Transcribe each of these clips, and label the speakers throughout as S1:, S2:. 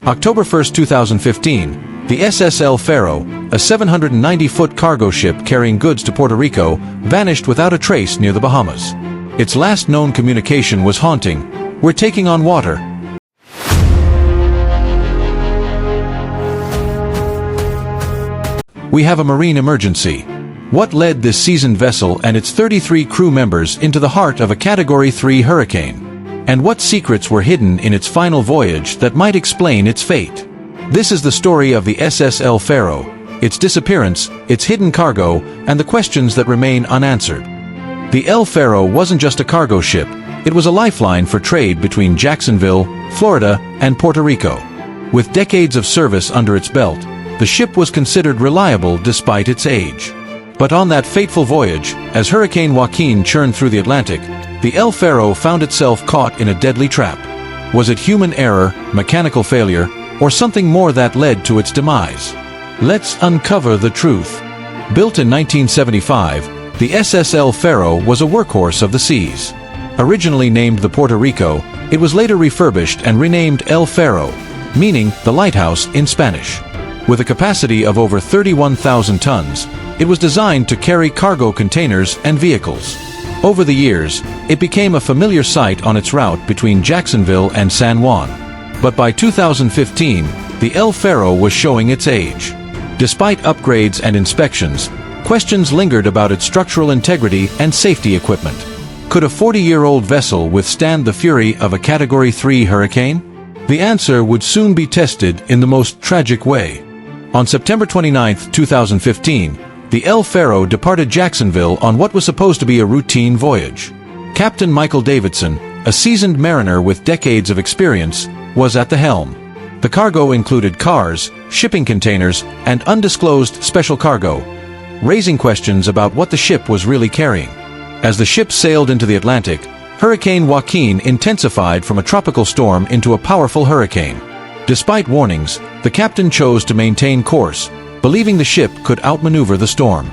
S1: October 1, 2015, the SS El Faro, a 790-foot cargo ship carrying goods to Puerto Rico, vanished without a trace near the Bahamas. Its last known communication was haunting: "We're taking on water." We have a marine emergency. What led this seasoned vessel and its 33 crew members into the heart of a Category 3 hurricane? And what secrets were hidden in its final voyage that might explain its fate? This is the story of the SS El Faro, its disappearance, its hidden cargo, and the questions that remain unanswered. The El Faro wasn't just a cargo ship, it was a lifeline for trade between Jacksonville, Florida, and Puerto Rico. With decades of service under its belt, the ship was considered reliable despite its age. But on that fateful voyage, as Hurricane Joaquin churned through the Atlantic, the El Faro found itself caught in a deadly trap. Was it human error, mechanical failure, or something more that led to its demise? Let's uncover the truth. Built in 1975, the SS El Faro was a workhorse of the seas. Originally named the Puerto Rico, it was later refurbished and renamed El Faro, meaning the lighthouse in Spanish. With a capacity of over 31,000 tons, it was designed to carry cargo containers and vehicles. Over the years, it became a familiar sight on its route between Jacksonville and San Juan. But by 2015, the El Faro was showing its age. Despite upgrades and inspections, questions lingered about its structural integrity and safety equipment. Could a 40-year-old vessel withstand the fury of a Category 3 hurricane? The answer would soon be tested in the most tragic way. On September 29, 2015, the El Faro departed Jacksonville on what was supposed to be a routine voyage. Captain Michael Davidson, a seasoned mariner with decades of experience, was at the helm. The cargo included cars, shipping containers, and undisclosed special cargo, raising questions about what the ship was really carrying. As the ship sailed into the Atlantic, Hurricane Joaquin intensified from a tropical storm into a powerful hurricane. Despite warnings, the captain chose to maintain course, believing the ship could outmaneuver the storm.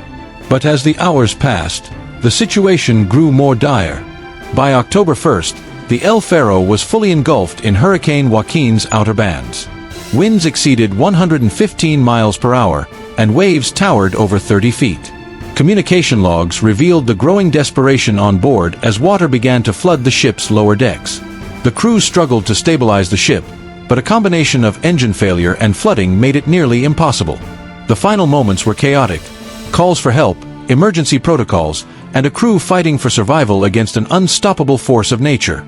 S1: But as the hours passed, the situation grew more dire. By October 1st, the El Faro was fully engulfed in Hurricane Joaquin's outer bands. Winds exceeded 115 miles per hour, and waves towered over 30 feet. Communication logs revealed the growing desperation on board as water began to flood the ship's lower decks. The crew struggled to stabilize the ship, but a combination of engine failure and flooding made it nearly impossible. The final moments were chaotic: calls for help, emergency protocols, and a crew fighting for survival against an unstoppable force of nature.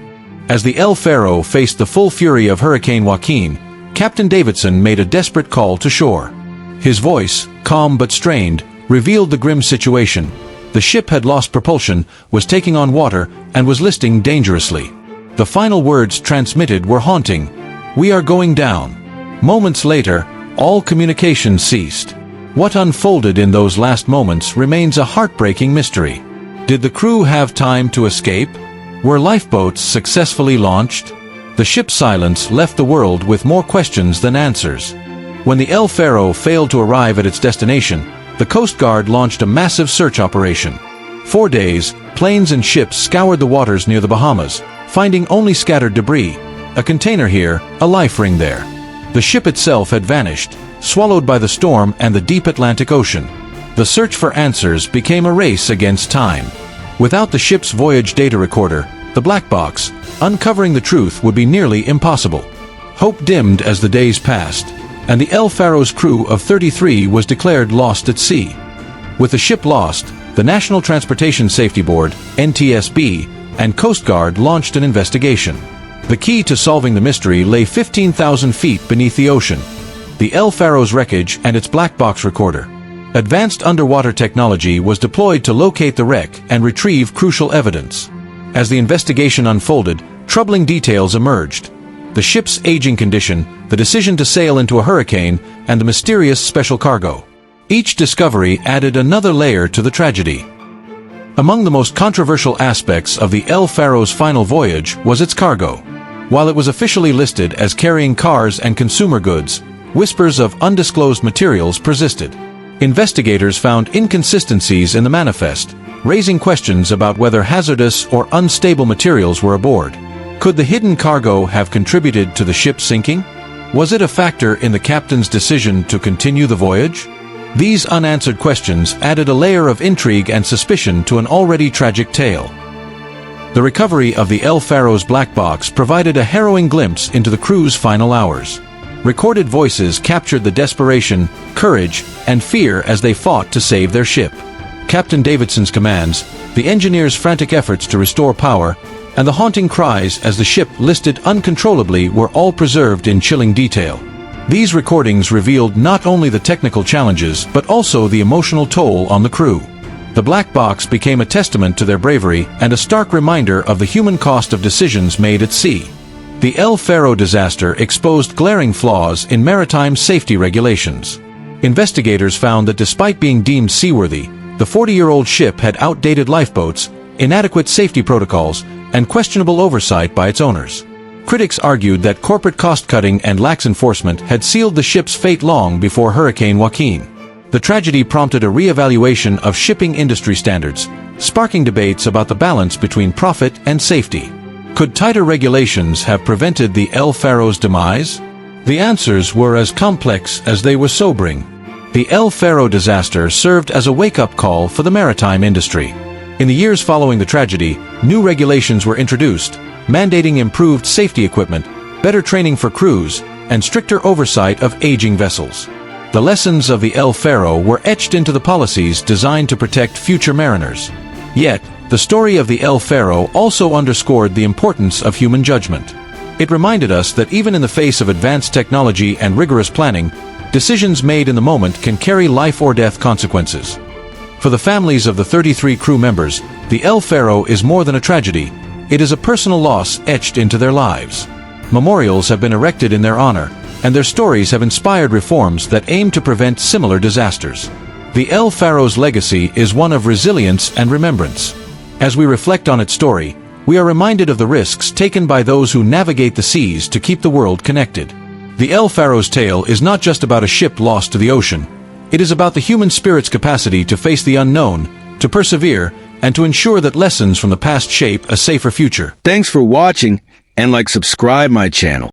S1: As the El Faro faced the full fury of Hurricane Joaquin, Captain Davidson made a desperate call to shore. His voice, calm but strained, revealed the grim situation. The ship had lost propulsion, was taking on water, and was listing dangerously. The final words transmitted were haunting: "We are going down." Moments later, all communication ceased. What unfolded in those last moments remains a heartbreaking mystery. Did the crew have time to escape? Were lifeboats successfully launched? The ship's silence left the world with more questions than answers. When the El Faro failed to arrive at its destination, the Coast Guard launched a massive search operation. 4 days, planes and ships scoured the waters near the Bahamas, finding only scattered debris, a container here, a life ring there. The ship itself had vanished, swallowed by the storm and the deep Atlantic Ocean. The search for answers became a race against time. Without the ship's voyage data recorder, the black box, uncovering the truth would be nearly impossible. Hope dimmed as the days passed, and the El Faro's crew of 33 was declared lost at sea. With the ship lost, the National Transportation Safety Board, NTSB, and Coast Guard launched an investigation. The key to solving the mystery lay 15,000 feet beneath the ocean: the El Faro's wreckage and its black box recorder. Advanced underwater technology was deployed to locate the wreck and retrieve crucial evidence. As the investigation unfolded, troubling details emerged: the ship's aging condition, the decision to sail into a hurricane, and the mysterious special cargo. Each discovery added another layer to the tragedy. Among the most controversial aspects of the El Faro's final voyage was its cargo. While it was officially listed as carrying cars and consumer goods, whispers of undisclosed materials persisted. Investigators found inconsistencies in the manifest, raising questions about whether hazardous or unstable materials were aboard. Could the hidden cargo have contributed to the ship sinking? Was it a factor in the captain's decision to continue the voyage? These unanswered questions added a layer of intrigue and suspicion to an already tragic tale. The recovery of the El Faro's black box provided a harrowing glimpse into the crew's final hours. Recorded voices captured the desperation, courage, and fear as they fought to save their ship. Captain Davidson's commands, the engineers' frantic efforts to restore power, and the haunting cries as the ship listed uncontrollably were all preserved in chilling detail. These recordings revealed not only the technical challenges but also the emotional toll on the crew. The black box became a testament to their bravery and a stark reminder of the human cost of decisions made at sea. The El Faro disaster exposed glaring flaws in maritime safety regulations. Investigators found that despite being deemed seaworthy, the 40-year-old ship had outdated lifeboats, inadequate safety protocols, and questionable oversight by its owners. Critics argued that corporate cost-cutting and lax enforcement had sealed the ship's fate long before Hurricane Joaquin. The tragedy prompted a re-evaluation of shipping industry standards, sparking debates about the balance between profit and safety. Could tighter regulations have prevented the El Faro's demise? The answers were as complex as they were sobering. The El Faro disaster served as a wake-up call for the maritime industry. In the years following the tragedy, new regulations were introduced, mandating improved safety equipment, better training for crews, and stricter oversight of aging vessels. The lessons of the El Faro were etched into the policies designed to protect future mariners. Yet, the story of the El Faro also underscored the importance of human judgment. It reminded us that even in the face of advanced technology and rigorous planning, decisions made in the moment can carry life-or-death consequences. For the families of the 33 crew members, the El Faro is more than a tragedy. It is a personal loss etched into their lives. Memorials have been erected in their honor, and their stories have inspired reforms that aim to prevent similar disasters. The El Faro's legacy is one of resilience and remembrance. As we reflect on its story, we are reminded of the risks taken by those who navigate the seas to keep the world connected. The El Faro's tale is not just about a ship lost to the ocean. It is about the human spirit's capacity to face the unknown, to persevere, and to ensure that lessons from the past shape a safer future.
S2: Thanks for watching, and subscribe my channel.